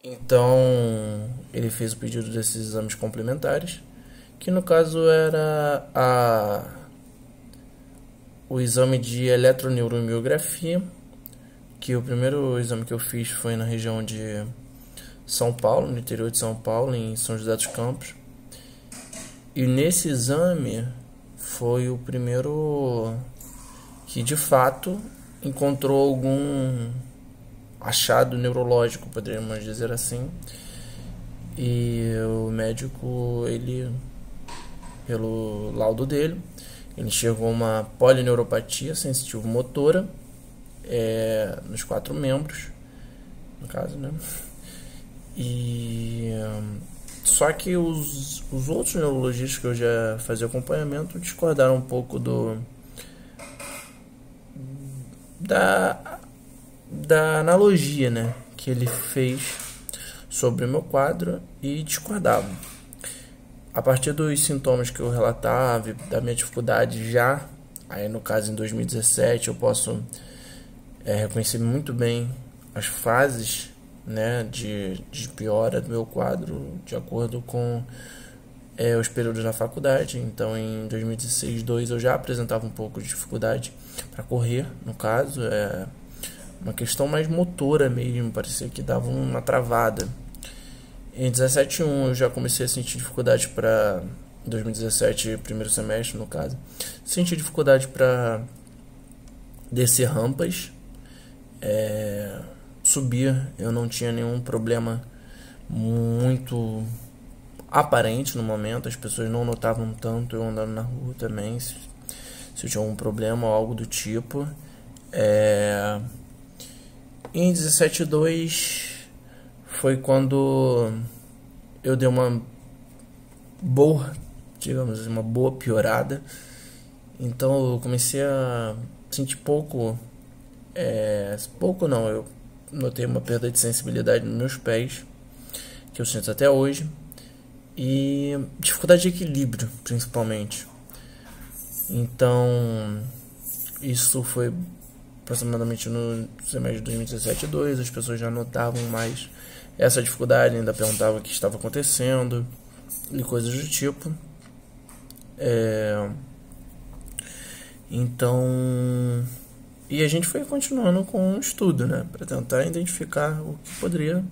Então, ele fez o pedido desses exames complementares, que no caso era o exame de eletroneuromiografia, que o primeiro exame que eu fiz foi na região de São Paulo, no interior de São Paulo, em São José dos Campos. E nesse exame foi o primeiro que de fato encontrou algum achado neurológico, poderíamos dizer assim. E o médico, ele, pelo laudo dele, ele enxergou uma polineuropatia sensitivo-motora nos 4 membros, no caso, né? E só que os outros neurologistas que eu já fazia acompanhamento discordaram um pouco da, da analogia, né, que ele fez sobre o meu quadro e discordavam. A partir dos sintomas que eu relatava, da minha dificuldade já, aí no caso em 2017 eu posso reconhecer muito bem as fases, né, de piora do meu quadro de acordo com os períodos da faculdade. Então em 2016, 2 eu já apresentava um pouco de dificuldade para correr, no caso, uma questão mais motora mesmo, parecia que dava uma travada. Em 17/1 eu já comecei a sentir dificuldade para 2017, primeiro semestre no caso, senti dificuldade para descer rampas, subir, eu não tinha nenhum problema muito aparente no momento, as pessoas não notavam tanto eu andando na rua também, se eu tinha algum problema ou algo do tipo. Em 17/2 foi quando eu dei uma boa, digamos assim, uma boa piorada. Então eu comecei a sentir pouco não, eu notei uma perda de sensibilidade nos meus pés, que eu sinto até hoje, e dificuldade de equilíbrio, principalmente. Então, isso foi aproximadamente no semestre de 2017/2, as pessoas já notavam mais essa dificuldade, ainda perguntavam o que estava acontecendo e coisas do tipo. Então, e a gente foi continuando com o estudo, né, para tentar identificar o que poderia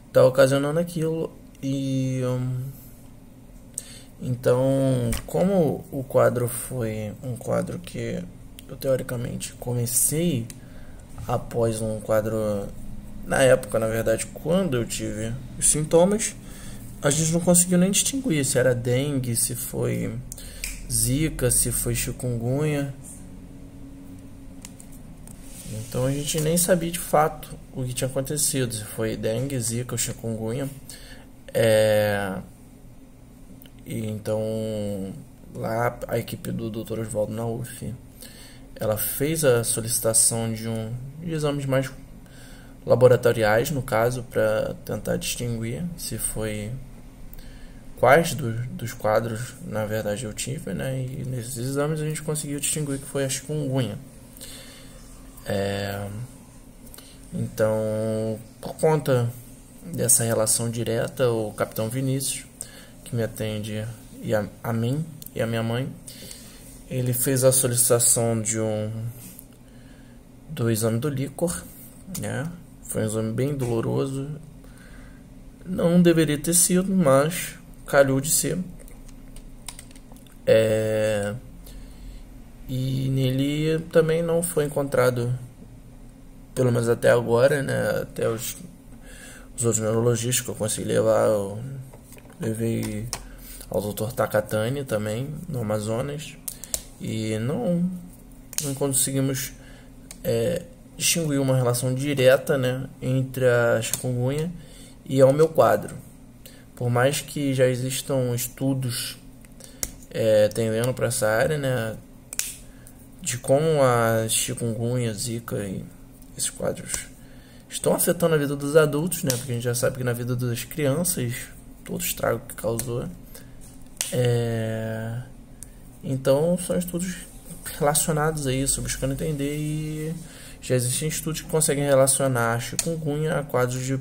estar ocasionando aquilo. E então, como o quadro foi um quadro que eu teoricamente comecei após um quadro, na época, na verdade, quando eu tive os sintomas, a gente não conseguiu nem distinguir se era dengue, se foi zika, se foi chikungunya. Então a gente nem sabia de fato o que tinha acontecido, se foi dengue, zika ou chikungunya. E então lá a equipe do Dr. Oswaldo na UF, ela fez a solicitação de exames mais laboratoriais, no caso, para tentar distinguir se foi quais dos quadros na verdade eu tive, né? E nesses exames a gente conseguiu distinguir que foi a chikungunya. Então, por conta dessa relação direta, o capitão Vinícius, que me atende, e a mim e a minha mãe, ele fez a solicitação do exame do líquor, né? Foi um exame bem doloroso, não deveria ter sido, mas calhou de ser. E nele também não foi encontrado, pelo menos até agora, né? Até os outros neurologistas que eu consegui levar, eu levei ao Dr. Takatani também, no Amazonas, e não conseguimos distinguir uma relação direta, né, entre a chikungunya e o meu quadro. Por mais que já existam estudos tendendo para essa área, né, de como a chikungunya, zika e esses quadros estão afetando a vida dos adultos, né, porque a gente já sabe que na vida das crianças todo o estrago que causou. Então são estudos relacionados a isso, buscando entender, e já existem estudos que conseguem relacionar a chikungunya a quadros de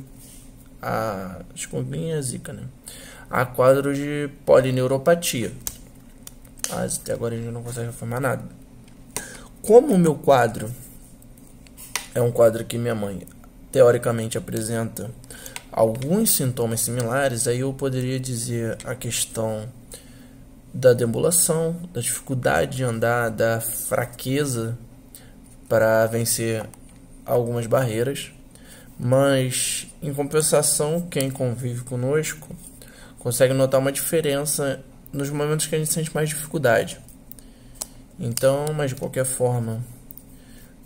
a chikungunya e a zika, né? Há quadros de polineuropatia. Mas até agora a gente não consegue afirmar nada. Como o meu quadro é um quadro que minha mãe teoricamente apresenta alguns sintomas similares, aí eu poderia dizer a questão da deambulação, da dificuldade de andar, da fraqueza para vencer algumas barreiras. Mas, em compensação, quem convive conosco consegue notar uma diferença nos momentos que a gente sente mais dificuldade. Então, mas de qualquer forma,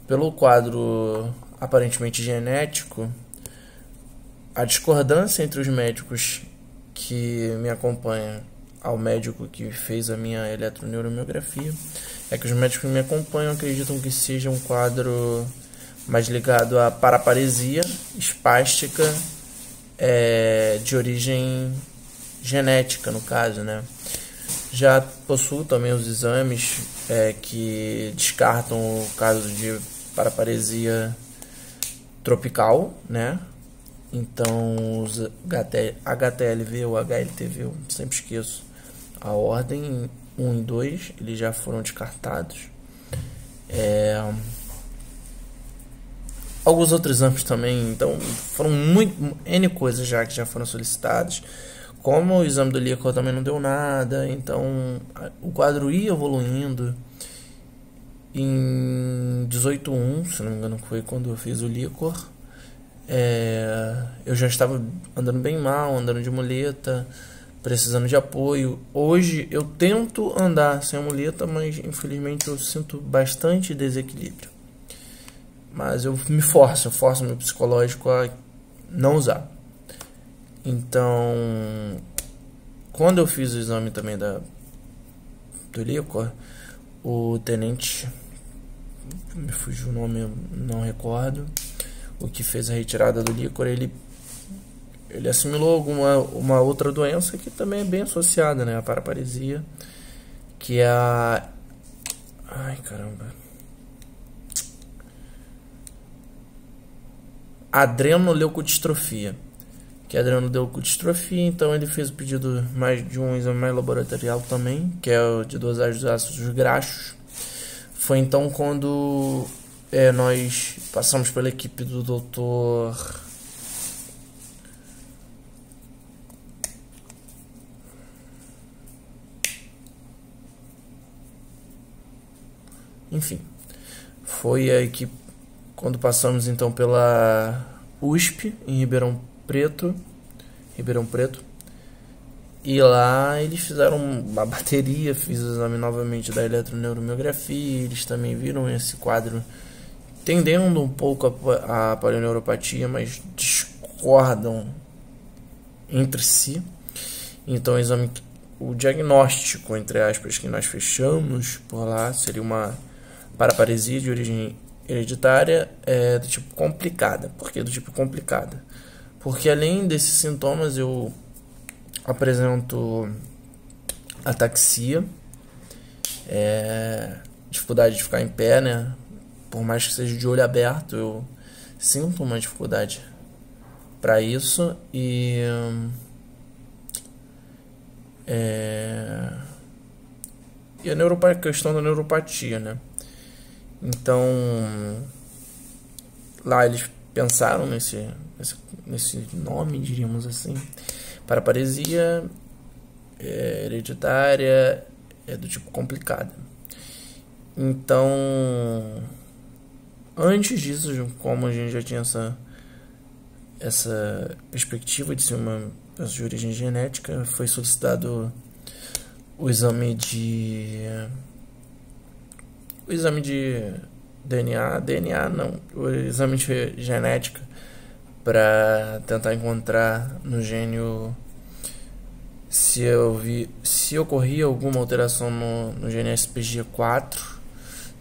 pelo quadro aparentemente genético, a discordância entre os médicos que me acompanham ao médico que fez a minha eletroneuromiografia é que os médicos que me acompanham acreditam que seja um quadro mais ligado à paraparesia espástica, de origem genética, no caso, né? Já possuo também os exames que descartam o caso de paraparesia tropical, né? Então, os HTLV ou HLTV, eu sempre esqueço a ordem, 1 e 2, eles já foram descartados. Alguns outros exames também, então foram N coisas já que já foram solicitadas. Como o exame do líquor também não deu nada, então o quadro ia evoluindo. Em 18.1, se não me engano, foi quando eu fiz o líquor. Eu já estava andando bem mal, andando de muleta, precisando de apoio. Hoje eu tento andar sem a muleta, mas infelizmente eu sinto bastante desequilíbrio. Mas eu forço meu psicológico a não usar. Então, quando eu fiz o exame também do líquor, o tenente, me fugiu o nome, eu não recordo, o que fez a retirada do líquor, ele assimilou uma outra doença que também é bem associada, né, a paraparesia, que é a... Ai, caramba... adrenoleucodistrofia, que é adrenoleucodistrofia. Então ele fez o pedido de um exame mais laboratorial também, que é o de dosagem dos ácidos graxos. Foi então quando nós passamos pela equipe do doutor foi a equipe quando passamos então pela USP em Ribeirão Preto, e lá eles fizeram uma bateria, fiz o exame novamente da eletroneuromiografia, eles também viram esse quadro tendendo um pouco a polineuropatia, mas discordam entre si. Então o diagnóstico, entre aspas, que nós fechamos por lá seria uma paraparesia de origem hereditária do tipo complicada. Por que do tipo complicada? Porque além desses sintomas eu apresento ataxia, dificuldade de ficar em pé, né? Por mais que seja de olho aberto, eu sinto uma dificuldade para isso. E a questão da neuropatia, né? Então lá eles pensaram nesse nome, diríamos assim, paraparesia hereditária, do tipo complicada. Então, antes disso, como a gente já tinha essa perspectiva de ser uma doença de origem genética, foi solicitado o exame de DNA não, o exame de genética, para tentar encontrar no gênio se ocorria alguma alteração no gene SPG4,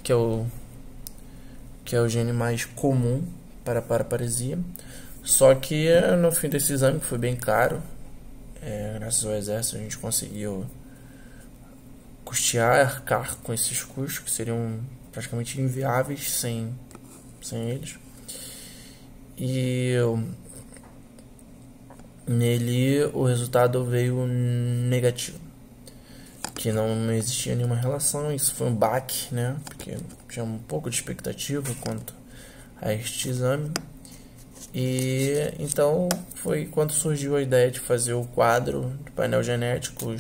que é o gene mais comum para a paraparesia. Só que no fim desse exame, que foi bem caro, graças ao exército a gente conseguiu custear, arcar com esses custos que seriam praticamente inviáveis sem eles. E nele o resultado veio negativo, que não existia nenhuma relação. Isso foi um baque, né? Porque tinha um pouco de expectativa quanto a este exame. E então foi quando surgiu a ideia de fazer o quadro do painel genético.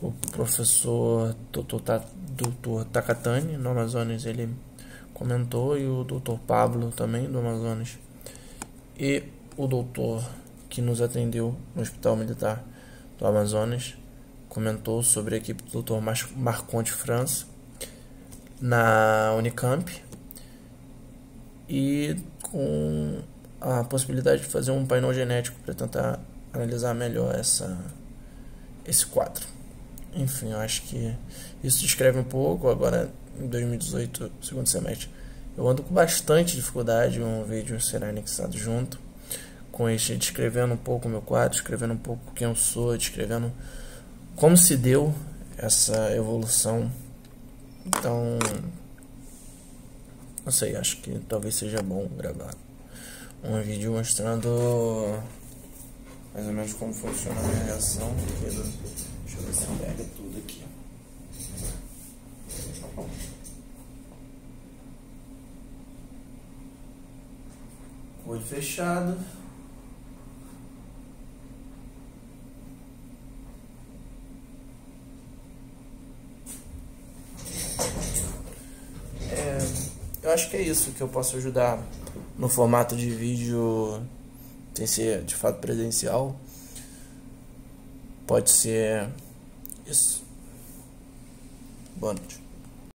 O professor Dr. Takatani, no Amazonas, ele comentou, e o Dr. Pablo também, do Amazonas, e o doutor que nos atendeu no Hospital Militar do Amazonas comentou sobre a equipe do Dr. Marconte França na Unicamp, e com a possibilidade de fazer um painel genético para tentar analisar melhor esse quadro. Enfim, eu acho que isso descreve um pouco. Agora, em 2018, segundo semestre, eu ando com bastante dificuldade. Um vídeo será anexado junto com este, descrevendo um pouco o meu quadro, descrevendo um pouco quem eu sou, descrevendo como se deu essa evolução. Então, não sei, acho que talvez seja bom gravar um vídeo mostrando mais ou menos como funciona a minha reação. Deixa eu ver se pega tudo aqui. Olho fechado. Eu acho que é isso que eu posso ajudar no formato de vídeo, sem ser de fato presencial. Pode ser isso. Boa noite.